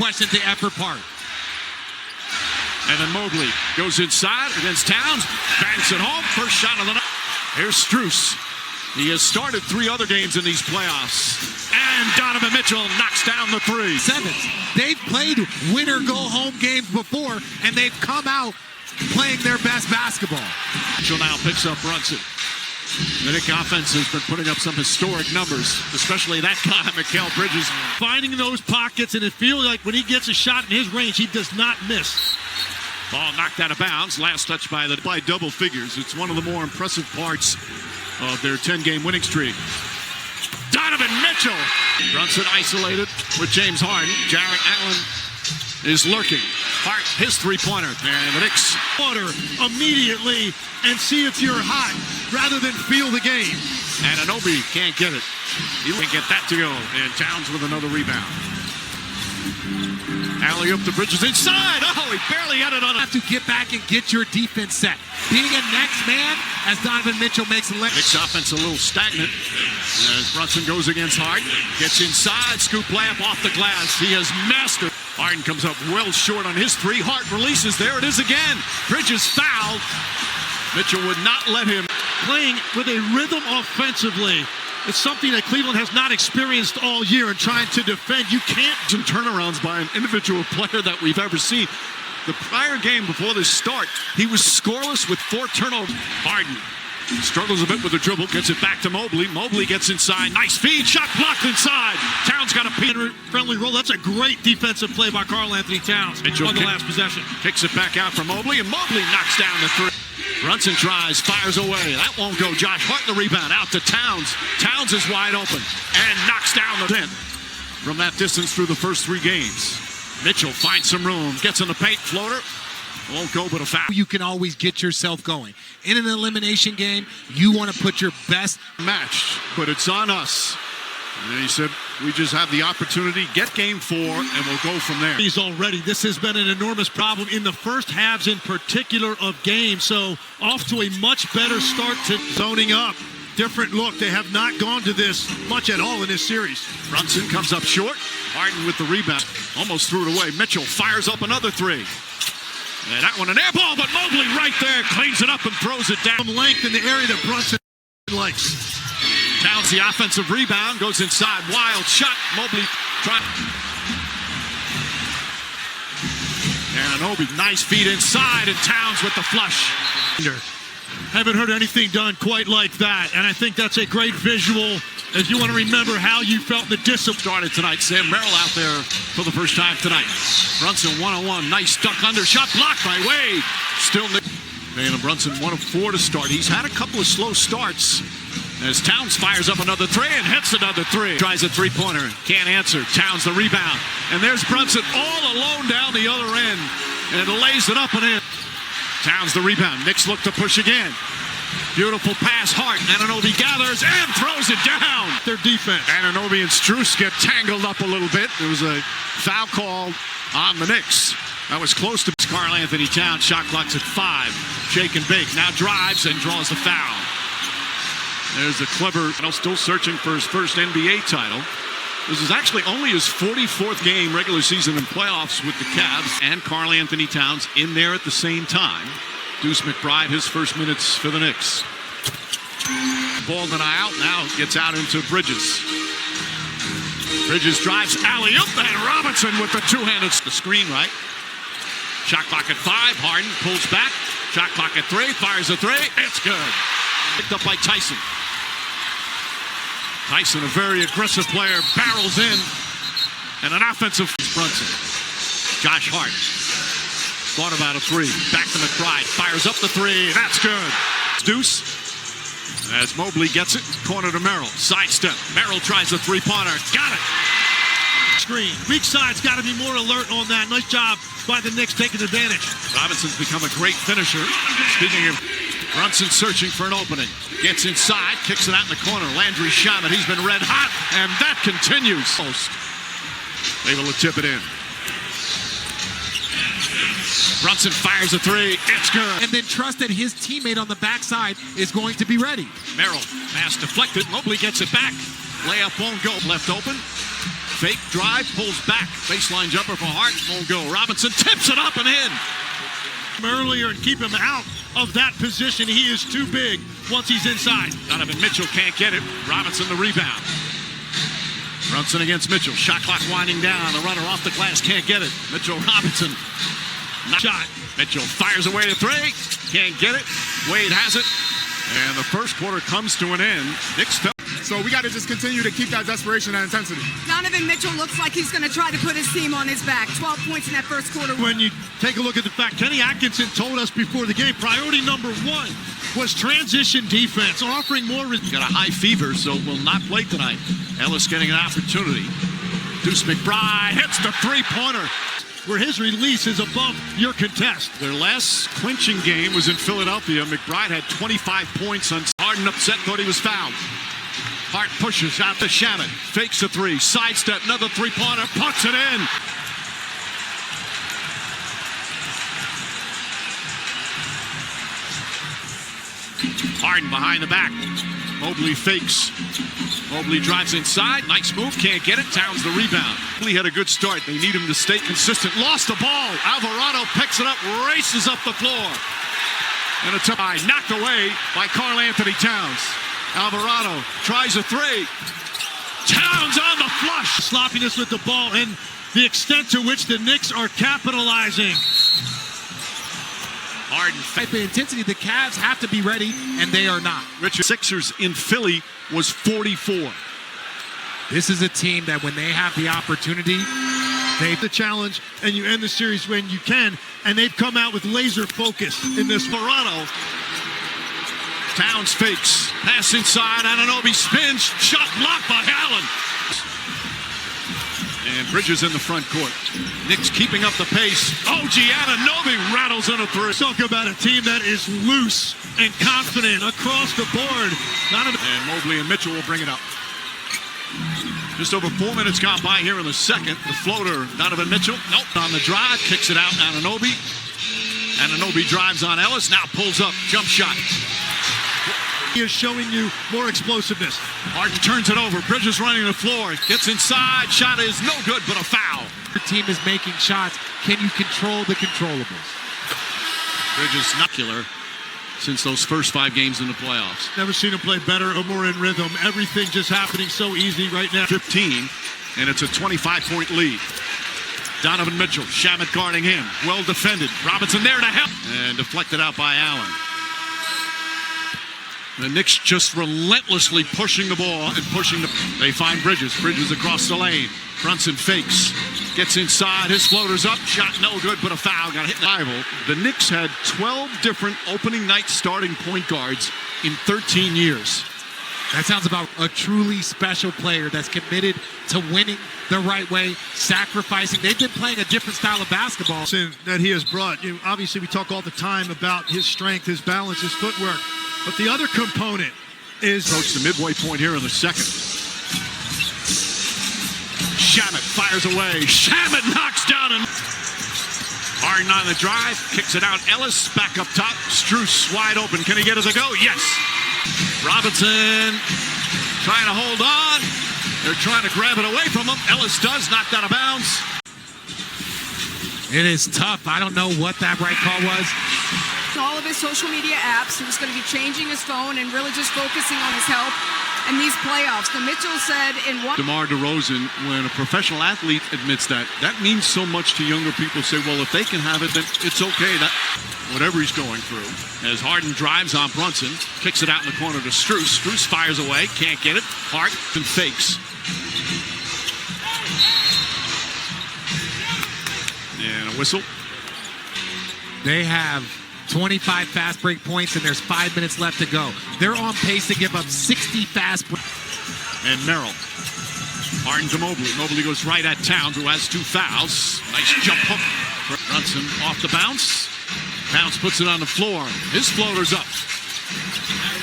question to effort part. And then Mobley goes inside against Towns, banks it home, first shot of the night. Here's Strus. He has started 3 other games in these playoffs. And Donovan Mitchell knocks down the 3. Sevens. They've played winner-go-home games before, and they've come out playing their best basketball. Mitchell now picks up Brunson. The Knicks offense has been putting up some historic numbers, especially that guy, Mikal Bridges. Finding those pockets, and it feels like when he gets a shot in his range, he does not miss. Ball knocked out of bounds. Last touch by double figures. It's one of the more impressive parts of their 10-game winning streak. Donovan Mitchell. Brunson isolated with James Harden. Jarrett Allen is lurking. Hart, his three-pointer. And the Knicks. Water immediately and see if you're hot rather than feel the game. And Anunoby can't get it. He can't get that to go. And Towns with another rebound. Alley-oop to Bridges inside. Oh, he barely had it on. Have to get back and get your defense set. Being a next man, as Donovan Mitchell makes a left. Knicks offense a little stagnant as Brunson goes against Harden. Gets inside, scoop layup off the glass. He has mastered. Harden comes up well short on his 3. Hart releases. There it is again. Bridges fouled. Mitchell would not let him. Playing with a rhythm offensively. It's something that Cleveland has not experienced all year in trying to defend. You can't. Some turnarounds by an individual player that we've ever seen. The prior game before this start, he was scoreless with 4 turnovers. Harden struggles a bit with the dribble, gets it back to Mobley. Mobley gets inside. Nice feed. Shot blocked inside. Towns got a friendly roll. That's a great defensive play by Karl Anthony Towns Mitchell on the last possession. Kicks it back out for Mobley, and Mobley knocks down the 3. Brunson tries, fires away. That won't go. Josh Hart the rebound. Out to Towns. Towns is wide open and knocks down the 10 from that distance through the first 3 games. Mitchell finds some room. Gets in the paint. Floater. Won't go, but a foul. You can always get yourself going. In an elimination game, you want to put your best match, but it's on us. And he said, we just have the opportunity, get game 4, and we'll go from there. He's already. This has been an enormous problem in the first halves in particular of games. So off to a much better start to zoning up. Different look. They have not gone to this much at all in this series. Brunson comes up short. Harden with the rebound. Almost threw it away. Mitchell fires up another 3. And that one an air ball, but Mobley right there cleans it up and throws it down. Length in the area that Brunson likes. Towns the offensive rebound, goes inside, wild shot. Mobley trying. And Anunoby, nice feed inside, and Towns with the flush. Haven't heard anything done quite like that, and I think that's a great visual as you want to remember how you felt the discipline. Started tonight. Sam Merrill out there for the first time tonight. Brunson 1-on-1, nice duck under, shot blocked by Wade. Still, and Brunson 1 of 4 to start. He's had a couple of slow starts as Towns fires up another 3 and hits another 3. Tries a 3-pointer, can't answer. Towns the rebound, and there's Brunson all alone down the other end, and lays it up and in. Towns the rebound. Knicks look to push again. Beautiful pass, Hart. Anunoby gathers and throws it down. Their defense. Anunoby and Strus get tangled up a little bit. There was a foul call on the Knicks. That was close to Karl Anthony Towns. Shot clock's at 5. Shake and bake. Now drives and draws the foul. There's a clever, still searching for his first NBA title. This is actually only his 44th game regular season in playoffs with the Cavs, and Karl Anthony Towns in there at the same time. Deuce McBride, his first minutes for the Knicks. Ball denial, now gets out into Bridges. Bridges drives alley-oop, and Robinson with the 2-handed screen right. Shot clock at 5, Harden pulls back. Shot clock at 3, fires a 3, it's good. Picked up by Tyson. Tyson, a very aggressive player, barrels in, and an offensive Brunson. Josh Hart thought about a 3. Back to McBride, fires up the 3. That's good. Deuce, as Mobley gets it, corner to Merrill. Sidestep. Merrill tries the 3-pointer. Got it. Screen. Weak side's got to be more alert on that. Nice job by the Knicks taking advantage. Robinson's become a great finisher. Speaking of Brunson searching for an opening. Gets inside, kicks it out in the corner. Landry Shamet, he's been red hot, and that continues. Able to tip it in. Brunson fires a 3, it's good. And then trust that his teammate on the backside is going to be ready. Merrill, pass deflected, Mobley gets it back. Layup won't go, left open. Fake drive, pulls back. Baseline jumper for Hart. Won't go. Robinson tips it up and in. Earlier and keep him out of that position. He is too big once he's inside. Donovan Mitchell can't get it. Robinson the rebound. Brunson against Mitchell. Shot clock winding down. The runner off the glass can't get it. Mitchell Robinson. Shot. Mitchell fires away to three. Can't get it. Wade has it. And the first quarter comes to an end. Knicks fell. So we got to just continue to keep that desperation and intensity. Donovan Mitchell looks like he's going to try to put his team on his back. 12 points in that first quarter. When you take a look at the fact, Kenny Atkinson told us before the game, priority number one was transition defense, offering more. Got a high fever, so will not play tonight. Ellis getting an opportunity. Deuce McBride hits the three-pointer. Where his release is above your contest. Their last clinching game was in Philadelphia. McBride had 25 points on Harden upset, thought he was fouled. Hart pushes out to Shannon. Fakes a three. Sidestep, another three-pointer. Puts it in. Harden behind the back. Mobley fakes. Mobley drives inside. Nice move. Can't get it. Towns the rebound. Mobley had a good start. They need him to stay consistent. Lost the ball. Alvarado picks it up. Races up the floor. And it's up. Knocked away by Karl Anthony Towns. Alvarado tries a three. Towns on the flush. Sloppiness with the ball and the extent to which the Knicks are capitalizing. Harden. Type of intensity, the Cavs have to be ready, and they are not. Richard Sixers in Philly was 44. This is a team that when they have the opportunity, They the challenge, and you end the series when you can, and they've come out with laser focus in this. Toronto. Towns fakes. Pass inside. Anunoby spins. Shot blocked by Allen. And Bridges in the front court. Knicks keeping up the pace. OG Anunoby rattles in a three. Talk about a team that is loose and confident across the board. And Mobley and Mitchell will bring it up. Just over 4 minutes gone by here in the second. The floater, Donovan Mitchell. Nope. On the drive, kicks it out. Anunoby. Anunoby drives on Ellis. Now pulls up. Jump shot. He is showing you more explosiveness. Hart turns it over. Bridges running the floor. Gets inside. Shot is no good, but a foul. your team is making shots. Can you control the controllables? Bridges knuckler since those first 5 games in the playoffs. Never seen him play better or more in rhythm. Everything just happening so easy right now. 15, and it's a 25-point lead. Donovan Mitchell, Shamet guarding him. Well defended. Robinson there to help. And deflected out by Allen. The Knicks just relentlessly pushing the ball and pushing the... They find Bridges. Bridges across the lane. Brunson fakes. Gets inside. His floater's up. Shot no good, but a foul. Got hit. Rival. The Knicks had 12 different opening night starting point guards in 13 years. That sounds about a truly special player that's committed to winning the right way, sacrificing. They've been playing a different style of basketball. That he has brought. Obviously, we talk all the time about his strength, his balance, his footwork. But the other component is... Approach the midway point here in the second. Shamet fires away. Shamet knocks down and... Harden on the drive. Kicks it out. Ellis back up top. Strus wide open. Can he get it to go? Yes. Robinson trying to hold on. They're trying to grab it away from him. Ellis does. Knocked out of bounds. It is tough. I don't know what that right call was. All of his social media apps. He was going to be changing his phone and really just focusing on his health and these playoffs. So Mitchell said in one... DeMar DeRozan, when a professional athlete admits that, that means so much to younger people. Say, well, if they can have it, then it's okay. That whatever he's going through. As Harden drives on Brunson, kicks it out in the corner to Strus. Strus fires away, can't get it. Hart and fakes. And a whistle. They have 25 fast break points, and there's 5 minutes left to go. They're on pace to give up 60 fast break. And Merrill. Harden to Mobley. Mobley goes right at Towns, who has 2 fouls. Nice jump hook. Brunson off the bounce. Towns puts it on the floor. His floater's up.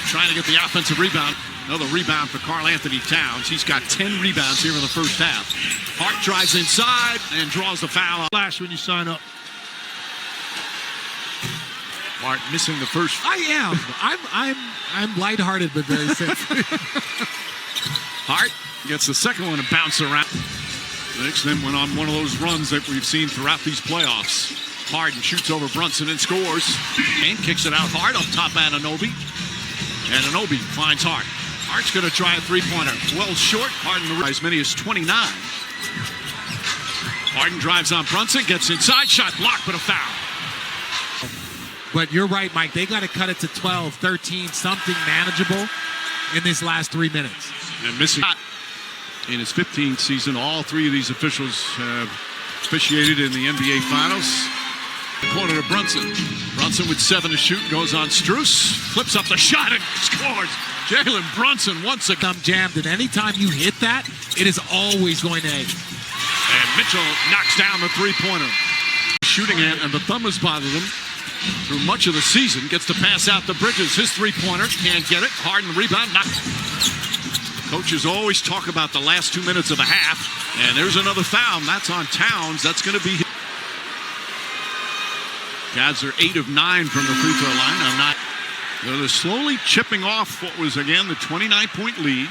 Trying to get the offensive rebound. Another rebound for Karl Anthony Towns. He's got 10 rebounds here in the first half. Hart drives inside and draws the foul. Flash when you sign up. Hart missing the first. I am. I'm lighthearted, but very sensitive. Hart gets the second one and bounce around. Knicks then went on one of those runs that we've seen throughout these playoffs. Harden shoots over Brunson and scores. And kicks it out hard up top Anunoby. Anunoby finds Hart. Hart's going to try a three-pointer. Well short. Harden as many as 29. Harden drives on Brunson, gets inside, shot blocked, but a foul. But you're right, Mike. They got to cut it to 12, 13, something manageable in this last 3 minutes. And missing in his 15th season, all three of these officials have officiated in the NBA Finals. Corner to Brunson. Brunson with 7 to shoot, goes on Strus, flips up the shot and scores. Jalen Brunson once again. Jammed, and anytime you hit that, it is always going to egg. And Mitchell knocks down the three-pointer. Shooting it, and the thumb has bothered him through much of the season. Gets to pass out to Bridges. His three-pointer, can't get it. Harden rebound, knock. Coaches always talk about the last 2 minutes of a half, and there's another foul. That's on Towns. That's going to be. Cavs are 8 of 9 from the free throw line. They're slowly chipping off what was again the 29-point lead.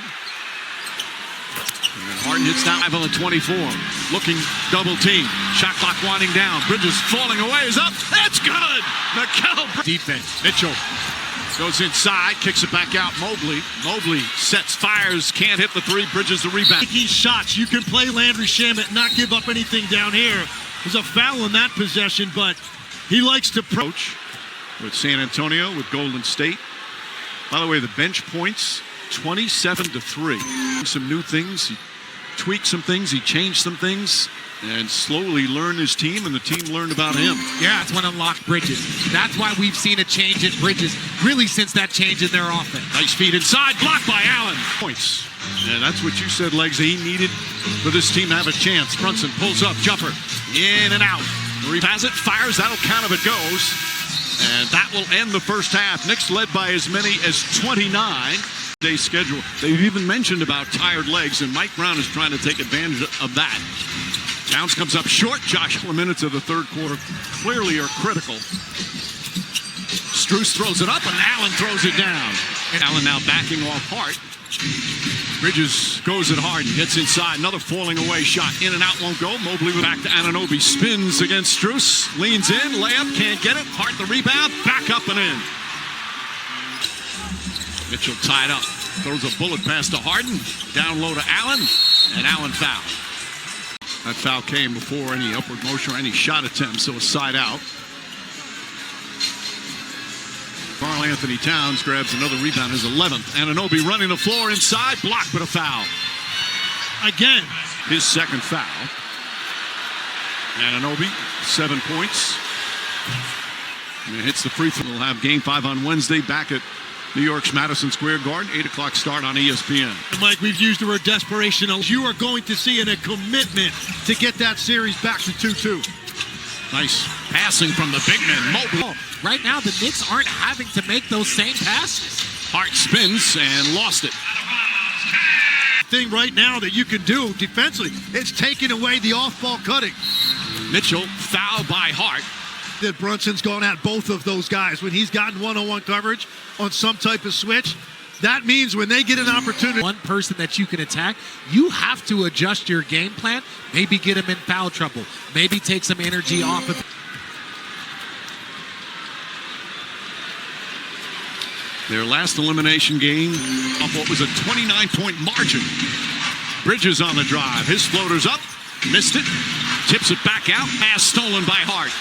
And Harden hits down on the 24. Looking double team. Shot clock winding down. Bridges falling away. Is up. That's good. Mikal defense. Mitchell goes inside. Kicks it back out. Mobley sets, fires. Can't hit the three. Bridges the rebound. Taking shots. You can play Landry Shamet, not give up anything down here. There's a foul in that possession, but he likes to approach with San Antonio, with Golden State. By the way, the bench points 27-3. Some new things. He tweaked some things. He changed some things, and slowly learned his team, and the team learned about him. Yeah, it's when unlocked Bridges. That's why we've seen a change in Bridges, really since that change in their offense. Nice feed inside, blocked by Allen. Points. And that's what you said, Legs, he needed for this team to have a chance. Brunson pulls up, jumper, in and out. Has it, fires, that'll count if it goes. And that will end the first half. Knicks led by as many as 29. Day schedule. They've even mentioned about tired legs, and Mike Brown is trying to take advantage of that. Towns comes up short. Josh, 4 minutes of the third quarter clearly are critical. Strus throws it up, and Allen throws it down. And Allen now backing off Hart. Bridges goes at Harden, gets inside, another falling away shot, in and out, won't go. Mobley back to Anunoby, spins against Strus, leans in, layup, can't get it. Hart the rebound, back up and in. Mitchell tied up, throws a bullet pass to Harden, down low to Allen, and Allen fouled. That foul came before any upward motion or any shot attempt, so a side out. Karl-Anthony Towns grabs another rebound, his 11th. Anunoby running the floor inside, blocked, but a foul. Again. His second foul. Anunoby, 7 points. And it hits the free throw. We'll have Game 5 on Wednesday back at New York's Madison Square Garden, 8 o'clock start on ESPN. Mike, we've used the word desperation. You are going to see a commitment to get that series back to 2-2. Nice passing from the big man, Mobley. Right now, the Knicks aren't having to make those same passes. Hart spins and lost it. Thing right now that you can do defensively, it's taking away the off-ball cutting. Mitchell fouled by Hart. That Brunson's gone at both of those guys. When he's gotten one-on-one coverage on some type of switch, that means when they get an opportunity. One person that you can attack, you have to adjust your game plan. Maybe get him in foul trouble. Maybe take some energy off of. Their last elimination game of what was a 29-point margin. Bridges on the drive. His floater's up. Missed it. Tips it back out. Pass stolen by Hart.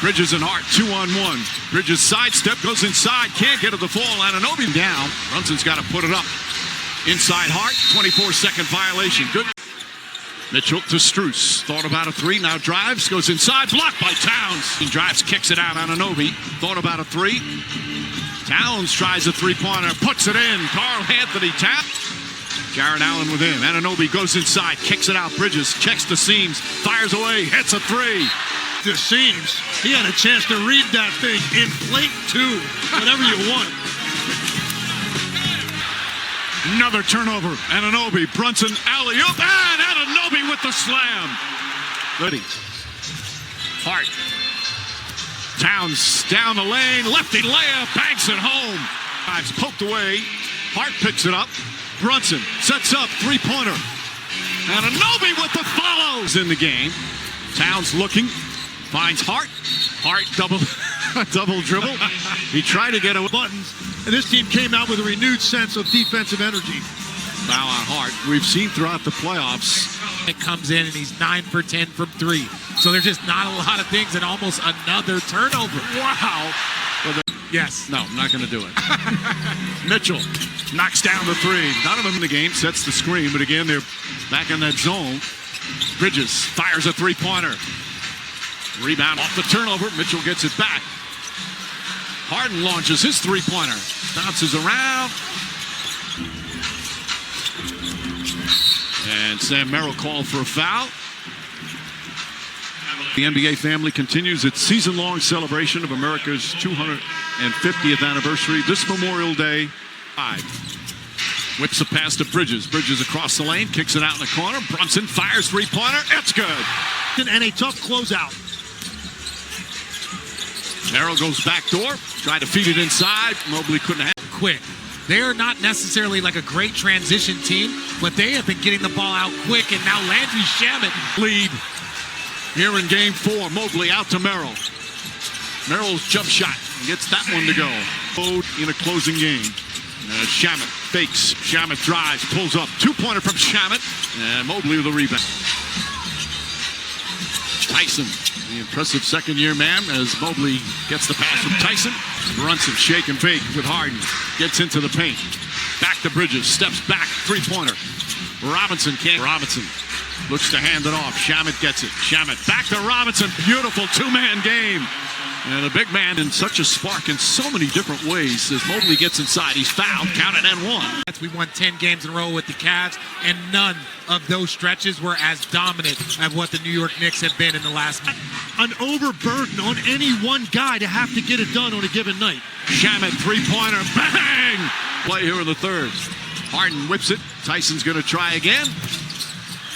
Bridges and Hart, 2-on-1. Bridges sidestep, goes inside, can't get it to fall. Anunoby down. Brunson's got to put it up. Inside Hart, 24-second violation. Good. Mitchell to Strus. Thought about a three, now drives, goes inside, blocked by Towns. He drives, kicks it out. Anunoby thought about a three. Towns tries a three-pointer, puts it in. Karl-Anthony Towns. Jared Allen with him. Anunoby goes inside, kicks it out. Bridges checks the seams, fires away, hits a three. The seams. He had a chance to read that thing. Inflate two. Whatever you want. Another turnover. Anunoby, Brunson, alley-oop, and Anunoby with the slam. Ready. Hart. Towns down the lane, lefty layup, banks it home. Poked away. Hart picks it up. Brunson sets up, three-pointer. And Anunoby with the follows in the game. Towns looking, finds Hart. Hart double dribble. He tried to get a Buttons, and this team came out with a renewed sense of defensive energy. foul on Hart. We've seen throughout the playoffs. It comes in and he's 9 for 10 from 3. So there's just not a lot of things, and almost another turnover. Wow. Yes. No, I'm not going to do it. Mitchell knocks down the three. None of them in the game, sets the screen, but again, they're back in that zone. Bridges fires a three-pointer. Rebound off the turnover. Mitchell gets it back. Harden launches his three-pointer. Bounces around. And Sam Merrill called for a foul. The NBA family continues its season-long celebration of America's 250th anniversary this Memorial Day. Whips a pass to Bridges. Bridges across the lane, kicks it out in the corner. Brunson fires three-pointer. It's good. And a tough closeout. Merrill goes back door. Tried to feed it inside. Mobley couldn't have. Quick. They are not necessarily like a great transition team, but they have been getting the ball out quick, and now Landry Shamet Lead here in game 4. Mobley out to Merrill. Merrill's jump shot gets that one to go. In a closing game. Shamet fakes. Shamet drives, pulls up. Two-pointer from Shamet. And Mobley with a rebound. Tyson, the impressive second-year man, as Mobley gets the pass from Tyson. Brunson, shake and bake with Harden. Gets into the paint. Back to Bridges. Steps back. Three-pointer. Robinson can't. Robinson looks to hand it off. Shamet gets it. Shamet back to Robinson. Beautiful two-man game. And the big man in such a spark in so many different ways. As Mobley gets inside, he's fouled. Counted and one. We won 10 games in a row with the Cavs, and none of those stretches were as dominant as what the New York Knicks have been in the last. An overburden on any one guy to have to get it done on a given night. Shamet, three-pointer, bang! Play here in the third. Harden whips it. Tyson's going to try again.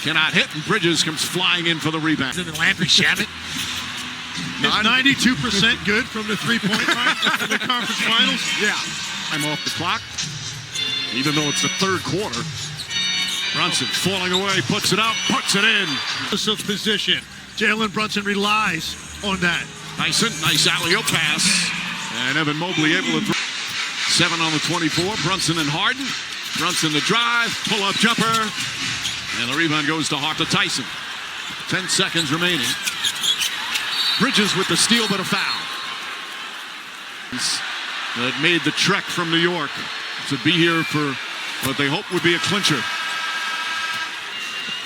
Cannot hit, and Bridges comes flying in for the rebound. And Landry Shamet. Is 92% good from the three-point line in the conference finals? Yeah. I'm off the clock. Even though it's the third quarter. Brunson falling away, puts it up, puts it in. Of position. Jalen Brunson relies on that. Tyson, nice alley-oop pass. And Evan Mobley able to 7 on the 24. Brunson and Harden. Brunson the drive, pull-up jumper. And the rebound goes to Hart to Tyson. 10 seconds remaining. Bridges with the steal, but a foul. That made the trek from New York to be here for what they hope would be a clincher.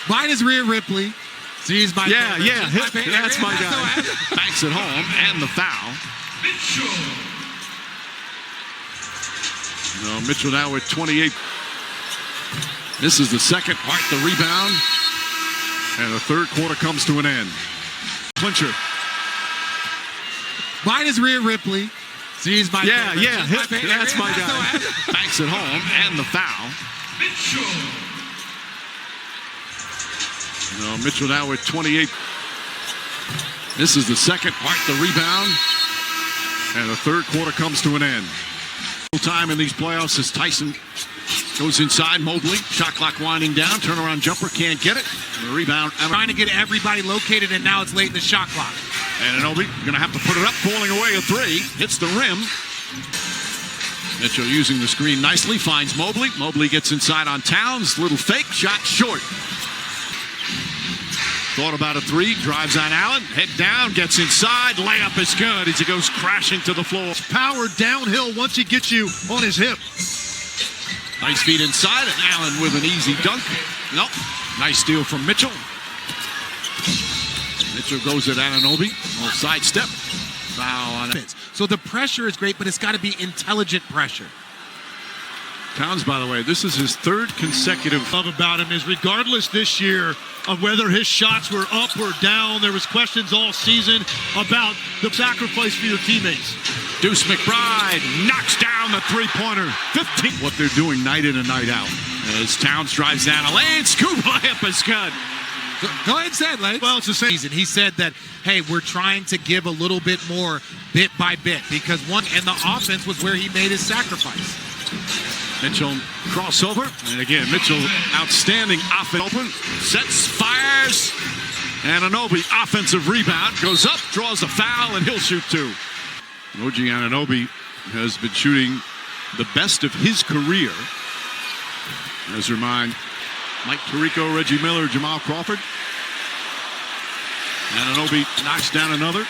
Mine is Rhea Ripley. See, he's my favorite. That's my guy. Banks it home, and the foul. Mitchell now with 28. This is the second. Hart the rebound. And the third quarter comes to an end. Clincher. Mine is Rhea Ripley. See, he's my favorite. That's my guy. Banks it home, and the foul. Mitchell now with 28. This is the second. Hart the rebound. And the third quarter comes to an end. Time in these playoffs as Tyson goes inside. Mobley, shot clock winding down. Turnaround jumper, can't get it. And the rebound. Trying to get everybody located, and now it's late in the shot clock. And Anunoby going to have to put it up, falling away a three. Hits the rim. Mitchell using the screen nicely, finds Mobley. Mobley gets inside on Towns. Little fake, shot short. Thought about a three, drives on Allen. Head down, gets inside. Layup is good as he goes crashing to the floor. Power downhill once he gets you on his hip. Nice feed inside, and Allen with an easy dunk. Nope. Nice steal from Mitchell. Mitchell goes at Anunoby. Sidestep. Foul on it. So the pressure is great, but it's got to be intelligent pressure. Towns, by the way, this is his third consecutive. Love about him is regardless this year of whether his shots were up or down, there was questions all season about the sacrifice for your teammates. Deuce McBride knocks down the three-pointer. 15. What they're doing night in and night out. As Towns drives down a lane, scoop layup is good. Go ahead and say it, Legs. Well, it's the same. He said that, hey, we're trying to give a little bit more bit by bit because and the offense was where he made his sacrifice. Mitchell crossover, and again, Mitchell outstanding offense. Open, sets, fires, and Anunoby offensive rebound, goes up, draws a foul, and he'll shoot two. OG Anunoby has been shooting the best of his career. As a reminder, Mike Tirico, Reggie Miller, Jamal Crawford. Anunoby knocks down another.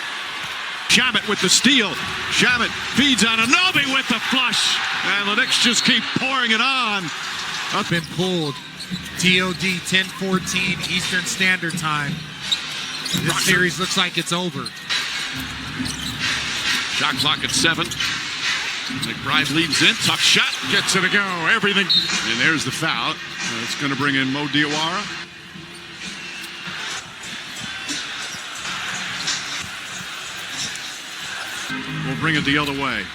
Shamet with the steal. Shamet feeds Anunoby with the flush. And the Knicks just keep pouring it on. Been pulled. TOD 10:14 Eastern Standard Time. This series looks like it's over. Shot clock at 7. McBride leads in. Tough shot. Gets it to go. Everything. And there's the foul. It's going to bring in Mo Diawara. We'll bring it the other way.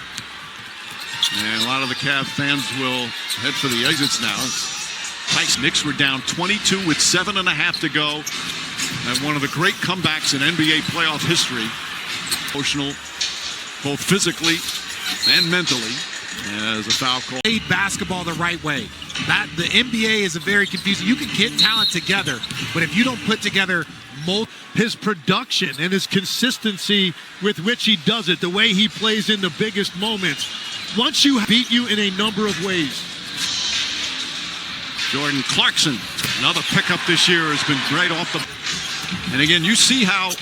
And a lot of the Cav fans will head for the exits now. Tykes Knicks were down 22 with 7.5 to go. And one of the great comebacks in NBA playoff history. Emotional, both physically and mentally, as a foul call. Played basketball the right way. The NBA is a very confusing. You can get talent together, but if you don't put together his production and his consistency with which he does it, the way he plays in the biggest moments, once you beat you in a number of ways. Jordan Clarkson, another pickup this year, has been great off the. And again, you see how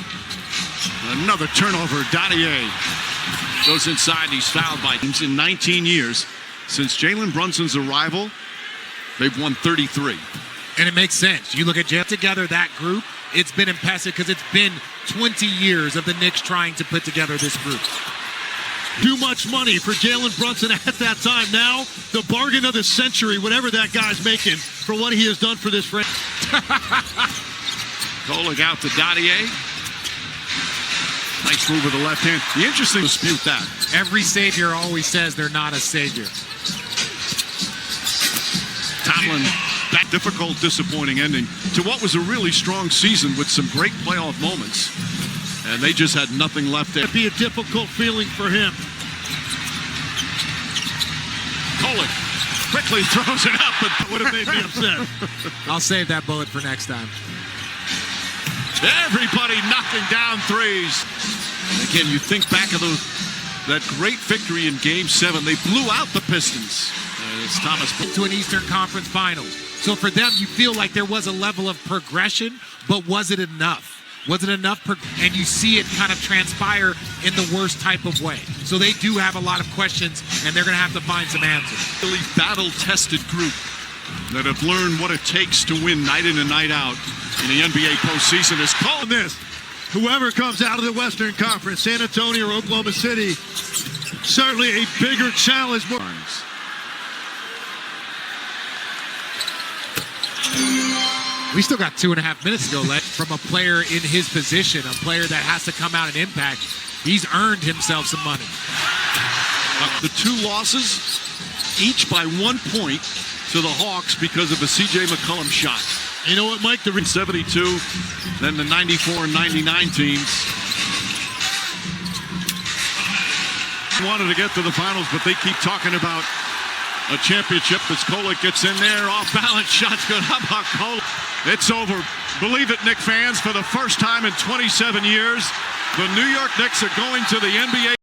another turnover. Dadier goes inside. He's fouled by teams in 19 years. Since Jalen Brunson's arrival, they've won 33. And it makes sense. You look at together that group, it's been impressive because it's been 20 years of the Knicks trying to put together this group. Too much money for Jalen Brunson at that time. Now, the bargain of the century, whatever that guy's making for what he has done for this franchise. Golick out to Dadier. Nice move with the left hand. The interesting dispute that. Every savior always says they're not a savior. Tomlin, that difficult, disappointing ending to what was a really strong season with some great playoff moments. And they just had nothing left there. It'd be a difficult feeling for him. Golick quickly throws it up, but would have made me upset. I'll save that bullet for next time. Everybody knocking down threes. Again, you think back of that great victory in Game 7. They blew out the Pistons. It's Thomas to an Eastern Conference Finals. So for them, you feel like there was a level of progression, but was it enough? Was it enough? And you see it kind of transpire in the worst type of way. So they do have a lot of questions, and they're going to have to find some answers. Really battle-tested group that have learned what it takes to win night in and night out in the NBA postseason is calling this. Whoever comes out of the Western Conference, San Antonio or Oklahoma City, certainly a bigger challenge. We still got 2.5 minutes to go left from a player in his position, a player that has to come out and impact. He's earned himself some money. The 2 losses, each by 1 point to the Hawks because of a C.J. McCollum shot. You know what, Mike? The 72, then the 94 and 99 teams. Wanted to get to the finals, but they keep talking about a championship as Golick gets in there. Off-balance shots good. How about Golick? It's over. Believe it, Knicks fans, for the first time in 27 years, the New York Knicks are going to the NBA